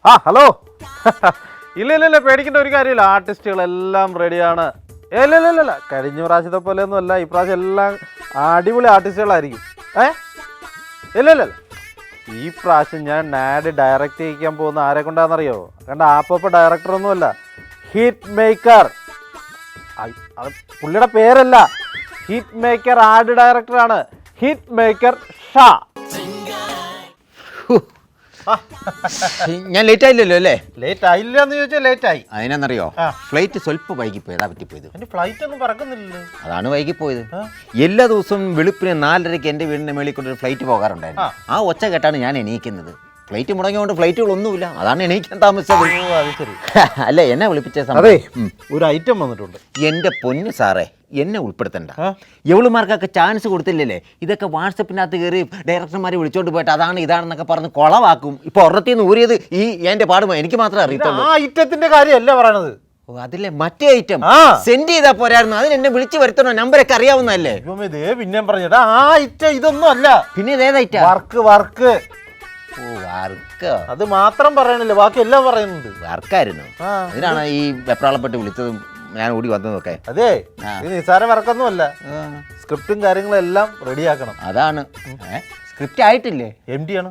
ആ ഹലോ. ഇല്ല പേടിക്കേണ്ട ഒരു കാര്യമില്ല, ആർട്ടിസ്റ്റുകളെല്ലാം റെഡിയാണ്. ഇല്ല കഴിഞ്ഞ പ്രാവശ്യത്തെ പോലെ ഒന്നും അല്ല, ഇപ്രാവശ്യം എല്ലാം അടിപൊളി ആർട്ടിസ്റ്റുകളായിരിക്കും. ഇല്ല ഈ പ്രാവശ്യം ഞാൻ നാഡ് ഡയറക്റ്റ് ചെയ്യിക്കാൻ പോകുന്ന ആരെ കൊണ്ടാണെന്നറിയോ? കണ്ട ആപ്പ ഡയറക്ടറൊന്നുമല്ല, ഹിറ്റ് മേക്കർ. അത് പുള്ളിയുടെ പേരല്ല, ഹിറ്റ് മേക്കർ ആർട്ട് ഡയറക്ടറാണ്, ഹിറ്റ് മേക്കർ ഷാ. ഞാൻ ലേറ്റ് ആയില്ലല്ലോ അല്ലേ? ലേറ്റ് ആയില്ല എന്ന് ചോദിച്ചാൽ ലേറ്റ് ആയി. അതിനാന്നറിയോ, ഫ്ലൈറ്റ് സ്വല്പം വൈകിപ്പോയതാ പറ്റിപ്പോയത്. എന്റെ ഫ്ലൈറ്റ് ഒന്നും പറക്കുന്നില്ലല്ലോ. അതാണ് വൈകിപ്പോയത്. എല്ലാ ദിവസവും വെളുപ്പിന് 4:30 എൻ്റെ വീടിന്റെ മേളിൽ കൊണ്ടൊരു ഫ്ലൈറ്റ് പോകാറുണ്ടായിരുന്നു. ആ ഒച്ച കേട്ടാണ് ഞാൻ എണീക്കുന്നത്. ഫ്ലൈറ്റ് മുടങ്ങിയോണ്ട് ഫ്ലൈറ്റുകളൊന്നുമില്ല, അതാണ് എണീക്കാൻ താമസിച്ചത്. അല്ല, എന്നെ വിളിപ്പിച്ച സമയം ഒരു ഐറ്റം വന്നിട്ടുണ്ട്. എൻ്റെ പൊന്ന് സാറേ, എന്നെ ഉൾപ്പെടുത്തണ്ട. എവളുമാർക്കൊക്കെ ചാൻസ് കൊടുത്തില്ലല്ലേ? ഇതൊക്കെ വാട്സപ്പിനകത്ത് കയറി ഡയറക്ടർമാരെ വിളിച്ചോണ്ട് പോയിട്ട് അതാണ് ഇതാണെന്നൊക്കെ പറഞ്ഞ് കൊളവാക്കും. ഇപ്പൊ ഒറത്തിന്ന് ഊരിയത് ഈ എൻ്റെ പാടുമോ എനിക്ക് മാത്രമേ അറിയത്തുള്ളൂ. ആ ഐറ്റത്തിന്റെ കാര്യമല്ല പറയണത്. അതിലെ മറ്റേ ഐറ്റം സെൻഡ് ചെയ്താ പോരായിരുന്നു. അതിന് എന്നെ വിളിച്ച് വരുത്തണോ? നമ്പരൊക്കെ അറിയാവുന്നതല്ലേ? പിന്നെ പറഞ്ഞിട്ട് ആ ഐറ്റം ഇതൊന്നും അല്ല. പിന്നെ ഇതേതൈറ്റം? വർക്ക്. ഓ, വർക്ക്. അത് മാത്രം പറയണില്ല, ബാക്കി എല്ലാം പറയുന്നുണ്ട്. വർക്കായിരുന്നു. അതിനാണ് ഈ വെപ്രാളപ്പെട്ട് വിളിച്ചതും ഞാൻ ഓടി വന്നതൊക്കെ. അതെ, നിസ്സാര വർക്കൊന്നും അല്ല. സ്ക്രിപ്റ്റും കാര്യങ്ങളും എല്ലാം റെഡിയാക്കണം. അതാണ്. സ്ക്രിപ്റ്റ് ആയിട്ടില്ലേ? MD ആണ്.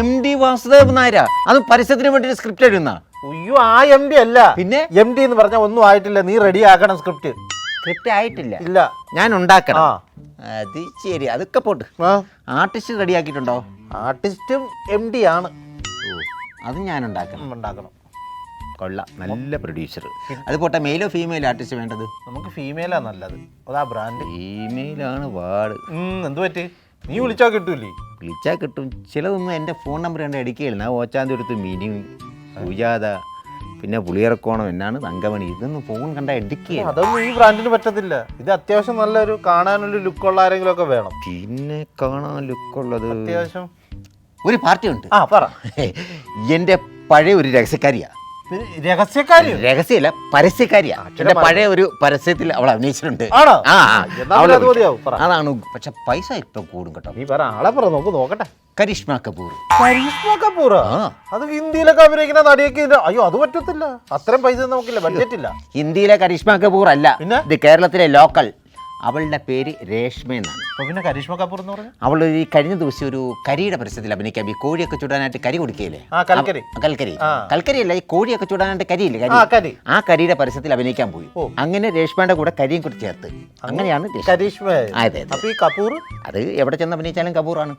MD വാസുദേവ് നായര. അത് പരസ്യത്തിന് വേണ്ടി സ്ക്രിപ്റ്റ് എഴുതുന്ന? അയ്യോ, ആ MD അല്ല. പിന്നെ MD എന്ന് പറഞ്ഞാൽ ഒന്നും ആയിട്ടില്ല, നീ റെഡിയാക്കണം. സ്ക്രിപ്റ്റ് ആയിട്ടില്ല? ഇല്ല, ഞാൻ ഉണ്ടാക്കണം. അത് ശരി, അതൊക്കെ പോട്ട്. ആർട്ടിസ്റ്റ് റെഡിയാക്കിയിട്ടുണ്ടോ? ആർട്ടിസ്റ്റും MD ആണ്. അത് ഞാൻ ഉണ്ടാക്കണം. കൊള്ളാം, നല്ല പ്രൊഡ്യൂസർ. അത് പോട്ടെ, മെയിലോ ഫീമെയിലോ ആർട്ടിസ്റ്റ് വേണ്ടത്? നമുക്ക് ഫീമെയിലാ നല്ലത്, അതാ ബ്രാൻഡ്. ഫീമെയിലാണ് പാട്. എന്ത് പറ്റി? നീ വിളിച്ചാൽ കിട്ടൂലേ? വിളിച്ചാൽ കിട്ടും. ചിലതൊന്നും എൻ്റെ ഫോൺ നമ്പർ കണ്ട് അടിക്കുകയില്ല. ഓച്ചാന്തി എടുത്ത് മിനി, സുജാത, പിന്നെ പുളിയിറക്കോണം, എന്നാണ് തങ്കമണി, ഇതൊന്നും ഫോൺ കണ്ട എടുക്കുക. അതൊന്നും ഈ ബ്രാൻഡിന് പറ്റത്തില്ല. ഇത് അത്യാവശ്യം നല്ലൊരു കാണാനൊരു ലുക്കുള്ള ആരെങ്കിലും ഒക്കെ വേണം. പിന്നെ കാണാൻ ലുക്കുള്ളത് അത്യാവശ്യം ഒരു പാർട്ടി ഉണ്ട്. പറ. എൻ്റെ പഴയ ഒരു രഹസ്യക്കാരിയാ. രഹസ്യമല്ല, പരസ്യക്കാരിയാ. എന്റെ പഴയ ഒരു പരസ്യത്തിൽ അവൾ അഭിനയിച്ചിട്ടുണ്ട്. അതാണ്. പക്ഷെ പൈസ ഇപ്പൊ കൂടും കേട്ടോ. നീ പറ, ആളെ പറ, നോക്കട്ടെ. കരിഷ്മ കപൂർ. അത് ഹിന്ദിയിലൊക്കെ അഭിനയിക്കുന്ന നടിയൊക്കെ. അയ്യോ, അത് പറ്റത്തില്ല, അത്രയും പൈസ നമുക്കില്ല, ബഡ്ജറ്റ് ഇല്ല. ഹിന്ദിയിലെ കരിഷ്മ കപൂർ അല്ല, ഇത് കേരളത്തിലെ ലോക്കൽ. അവളുടെ പേര് രേഷ്മ എന്നാണ്. പിന്നെ കരിഷ്മ കപൂർ എന്ന് പറഞ്ഞാൽ അവൾ ഈ കഴിഞ്ഞ ദിവസം ഒരു കരിയുടെ പരസ്യത്തിൽ അഭിനയിക്കാം. ഈ കോഴിയൊക്കെ ചൂടാനായിട്ട് കരി കൊടുക്കുകയില്ലേ? കൽക്കരി അല്ല, ഈ കോഴിയൊക്കെ ചൂടാനായിട്ട് കരിയില്ലേ? ആ കരിയുടെ പരസ്യത്തിൽ അഭിനയിക്കാൻ പോയി. അങ്ങനെ രേഷ്മയുടെ കൂടെ കരിയും കൂടി ചേർത്ത്, അങ്ങനെയാണ് കരിഷ്മ. അതെ. അപ്പൊ ഈ കപൂർ അത് എവിടെ ചെന്ന് അഭിനയിച്ചാലും കപൂറാണ്.